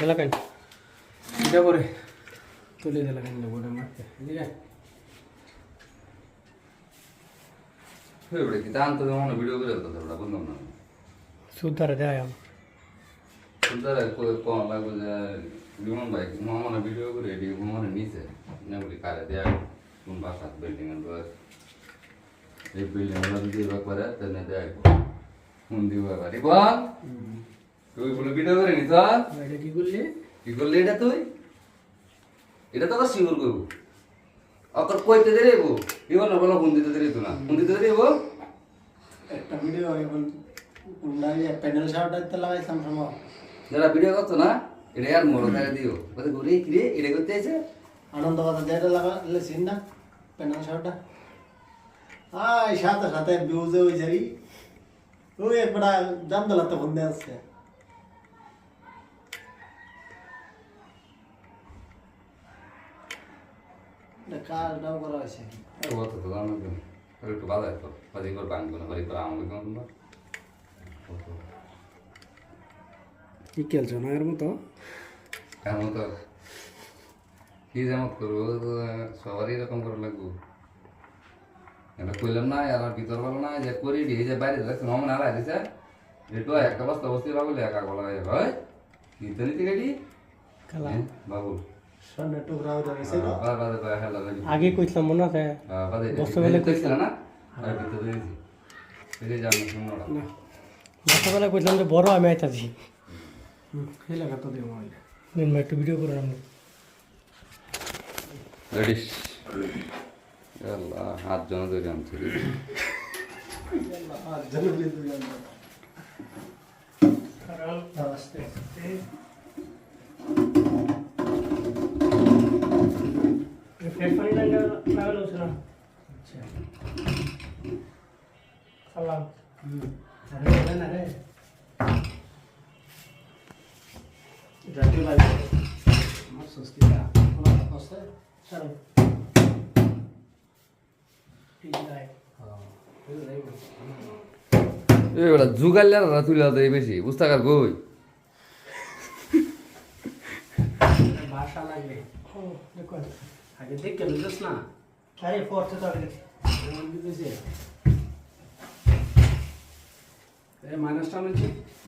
গেলা কেন এটা করে তুলে গেলা কেন বলে মারতে ঠিক আছে ফেবড়ে কি তান তো মনে ভিডিও করে তো বড় বন্ধু না সুতারে দেয় সুন্দর কোন লাগবে যে লিমন ভাই মনে ভিডিও করে এডি মনে নিচে না বলি কারে দেয়া কোন বাসা বিল্ডিং এর বস এই বিল্ডিং এর যদি করে তেনে দেয় কোন দিবা বাড়ি বল তুই বলে ভিডিও করে নিছ এটা কি করলি এটা তুই এটা তো শিওর করব অকর কইতে দেব ইবন বল ফোন দিতে দেব না ফোন দিতে দেব একটা ভিডিও এখন উন্ডাই প্যানেল শাওটা লাগাইছাম সময় যারা ভিডিও করছো না এটা আর মোড় করে দিও বলে ঘুরে কি রে এটা করতে আছে আনন্দ কথা যেটা লাগালে সিন না প্যানেল শাওটা আয় সাথে সাথে ভিউজে ওই যাই ওই একটা জানদলা তো ফোন দিয়ে আসছে এটা কার দাও করা হয়েছে ও তো তো জানো তো আর একটু বাজার তো বাজি করে বাং করে বাড়ি করে আমাকে কোন না কি খেলছো না এর মতো এমন তো কি যেমন করবো সবারই এরকম করে লাগবো এটা কইলাম না আর ভিতর বলো না যে করি দিয়ে যে বাইরে যাচ্ছে মনে আলাই দিছে একটু একটা বস্তা বস্তি বাবুলে একা গলা হয়ে হয় নিতে নিতে গাড়ি খেলা বাবু সন্ধ্যা টুকরা হয়ে গেছে আগে কইছিলাম মনে আছে বস্তাবেলা কইছিল না আর ভিতর দিয়েছি ফিরে যান শুনো না না বস্তাবেলা কইছিলাম যে বড় আমি আইতাছি খেলা কত দিও মোবাইল নিন একটু ভিডিও করে আমরা রেডিস আল্লাহ হাত জন ধরে আনছি ফ্রেশ পানি লাগালো না আচ্ছা সালাম আরে না রে জাতীয় লাগে আমার সংস্কৃতি কোনো আছে চলো ঠিক আছে এবারে জুগাইলার তুলে দেয় বেশি বুঝতাকার কই ভাষা লাগবে দেখো আগে দেখে বুঝছ না আরে পড়তে তো আগে মাইনাসটা হচ্ছে